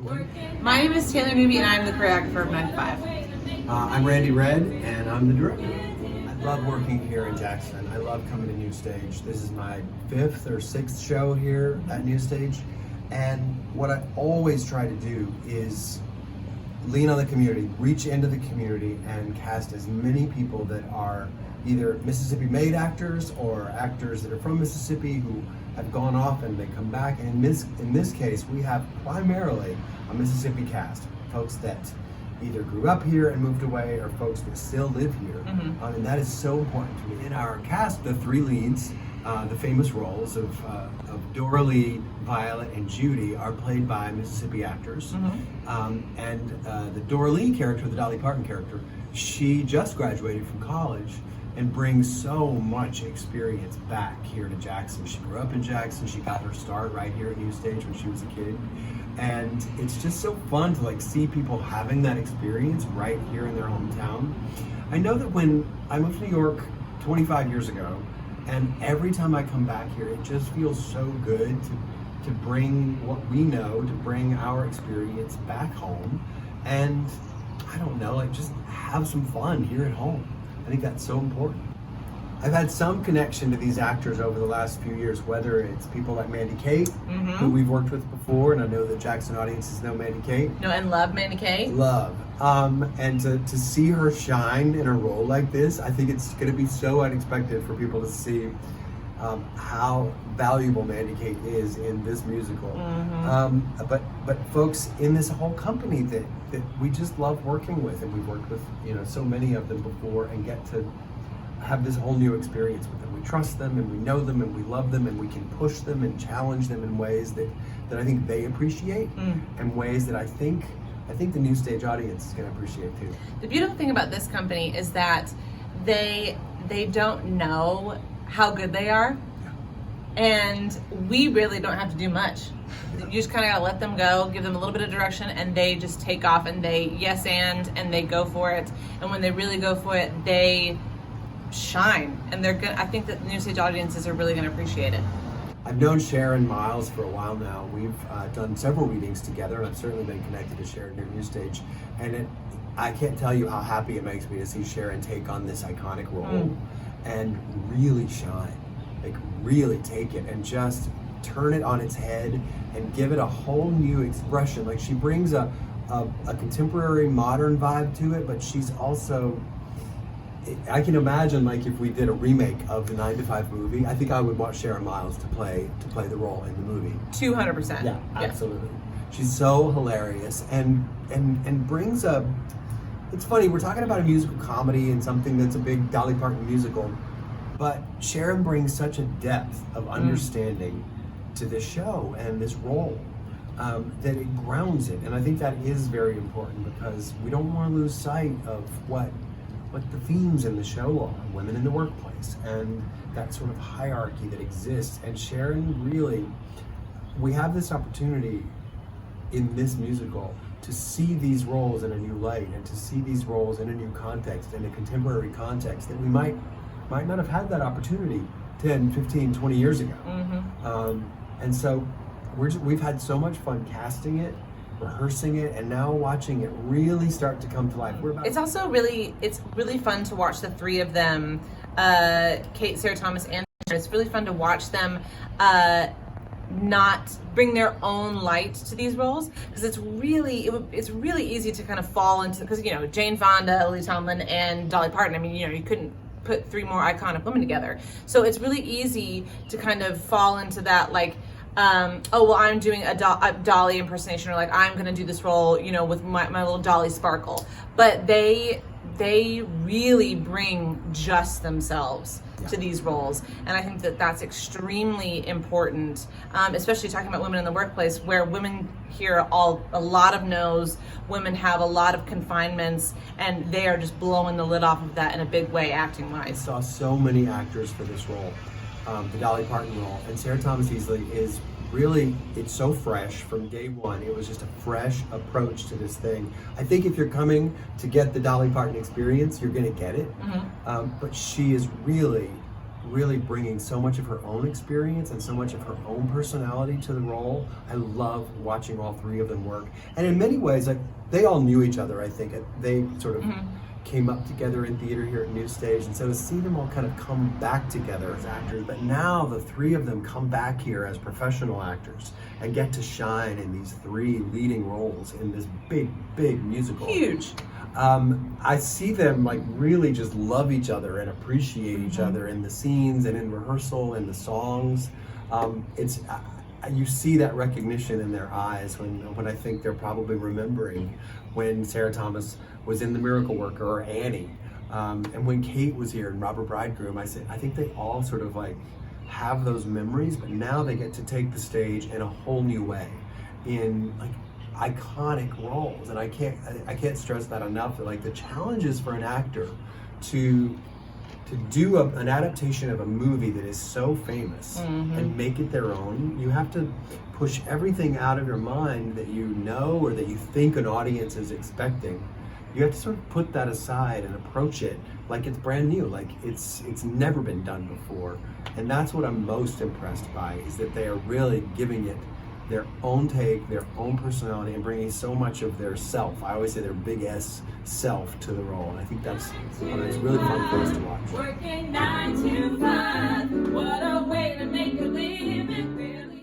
My name is Taylor Newby, and I'm the choreographer of 9 to 5. I'm Randy Red, and I'm the director. I love working here in Jackson. I love coming to New Stage. This is my 5th or 6th show here at New Stage, and what I always try to do is lean on the community, reach into the community, and cast as many people that are either Mississippi-made actors or actors that are from Mississippi who have gone off and they come back. And in this case, we have primarily a Mississippi cast, folks that either grew up here and moved away, or folks that still live here. And that is so important to me. In our cast, the 3 leads, the famous roles of Dora Lee, Violet, and Judy are played by Mississippi actors. And the Dora Lee character, the Dolly Parton character, she just graduated from college and brings so much experience back here to Jackson. She grew up in Jackson. She got her start right here at New Stage when she was a kid. And it's just so fun to see people having that experience right here in their hometown. I know that when I moved to New York 25 years ago, and every time I come back here, it just feels so good to bring what we know, to bring our experience back home. And I don't know, just have some fun here at home. I think that's so important. I've had some connection to these actors over the last few years, whether it's people like Mandy Kate, who we've worked with before, and I know the Jackson audiences know Mandy Kate. No, and love Mandy Kate. Love. And to see her shine in a role like this, I think it's going to be so unexpected for people to see how valuable Mandy Kate is in this musical. But folks in this whole company that we just love working with, and we've worked with so many of them before, and get to have this whole new experience with them. We trust them, and we know them, and we love them, and we can push them and challenge them in ways that I think they appreciate, and ways that I think the New Stage audience is going to appreciate too. The beautiful thing about this company is that they don't know how good they are, and we really don't have to do much. You just kind of gotta let them go, give them a little bit of direction, and they just take off, and they and they go for it. And when they really go for it, they shine, and I think that the New Stage audiences are really gonna appreciate it. I've known Sharon Miles for a while now. We've done several readings together, and I've certainly been connected to Sharon at New Stage. And I can't tell you how happy it makes me to see Sharon take on this iconic role and really shine, really take it and just turn it on its head and give it a whole new expression. She brings a contemporary modern vibe to it, but she's also, I can imagine if we did a remake of the 9 to 5 movie, I think I would want Sharon Miles to play the role in the movie. 200%. Yeah, absolutely. She's so hilarious and brings it's funny, we're talking about a musical comedy and something that's a big Dolly Parton musical, but Sharon brings such a depth of understanding to this show and this role that it grounds it. And I think that is very important, because we don't want to lose sight of what the themes in the show are: women in the workplace and that sort of hierarchy that exists. And Sharon really, we have this opportunity in this musical to see these roles in a new light, and to see these roles in a new context, in a contemporary context that we might not have had that opportunity 10, 15, 20 years ago. And so we've had so much fun casting it, rehearsing it, and now watching it really start to come to life. It's also really fun to watch the 3 of them, Kate, Sarah Thomas, and it's really fun to watch them not bring their own light to these roles, because it's really easy to kind of fall into, because Jane Fonda, Lily Tomlin, and Dolly Parton, you couldn't put 3 more iconic women together, so it's really easy to kind of fall into that, I'm doing a Dolly impersonation, or I'm gonna do this role with my little Dolly sparkle, but they really bring just themselves to these roles, and I think that that's extremely important, especially talking about women in the workplace, where women hear a lot of no's, women have a lot of confinements, and they are just blowing the lid off of that in a big way, acting wise. I saw so many actors for this role, the Dolly Parton role, and Sarah Thomas Easley is really, it's so fresh from day one. It was just a fresh approach to this thing. I think if you're coming to get the Dolly Parton experience, you're gonna get it. But she is really really bringing so much of her own experience and so much of her own personality to the role. I love watching all three of them work. And in many ways, like, they all knew each other, I think. They sort of came up together in theater here at New Stage, and so to see them all kind of come back together as actors, but now the three of them come back here as professional actors and get to shine in these three leading roles in this big musical. Huge. I see them like really just love each other and appreciate each other in the scenes and in rehearsal and the songs. You see that recognition in their eyes when I think they're probably remembering when Sarah Thomas was in The Miracle Worker or Annie, and when Kate was here in Robber Bridegroom. I think they all sort of like have those memories, but now they get to take the stage in a whole new way, in like iconic roles. And I can't stress that enough. That like the challenges for an actor to do an adaptation of a movie that is so famous and make it their own, you have to push everything out of your mind that you know or that you think an audience is expecting. You have to sort of put that aside and approach it like it's brand new, like it's never been done before. And that's what I'm most impressed by, is that they are really giving it their own take, their own personality, and bringing so much of their self. I always say their big S self to the role, and I think it's really fun for us to watch. Working 9 to 5, what a way to make a living.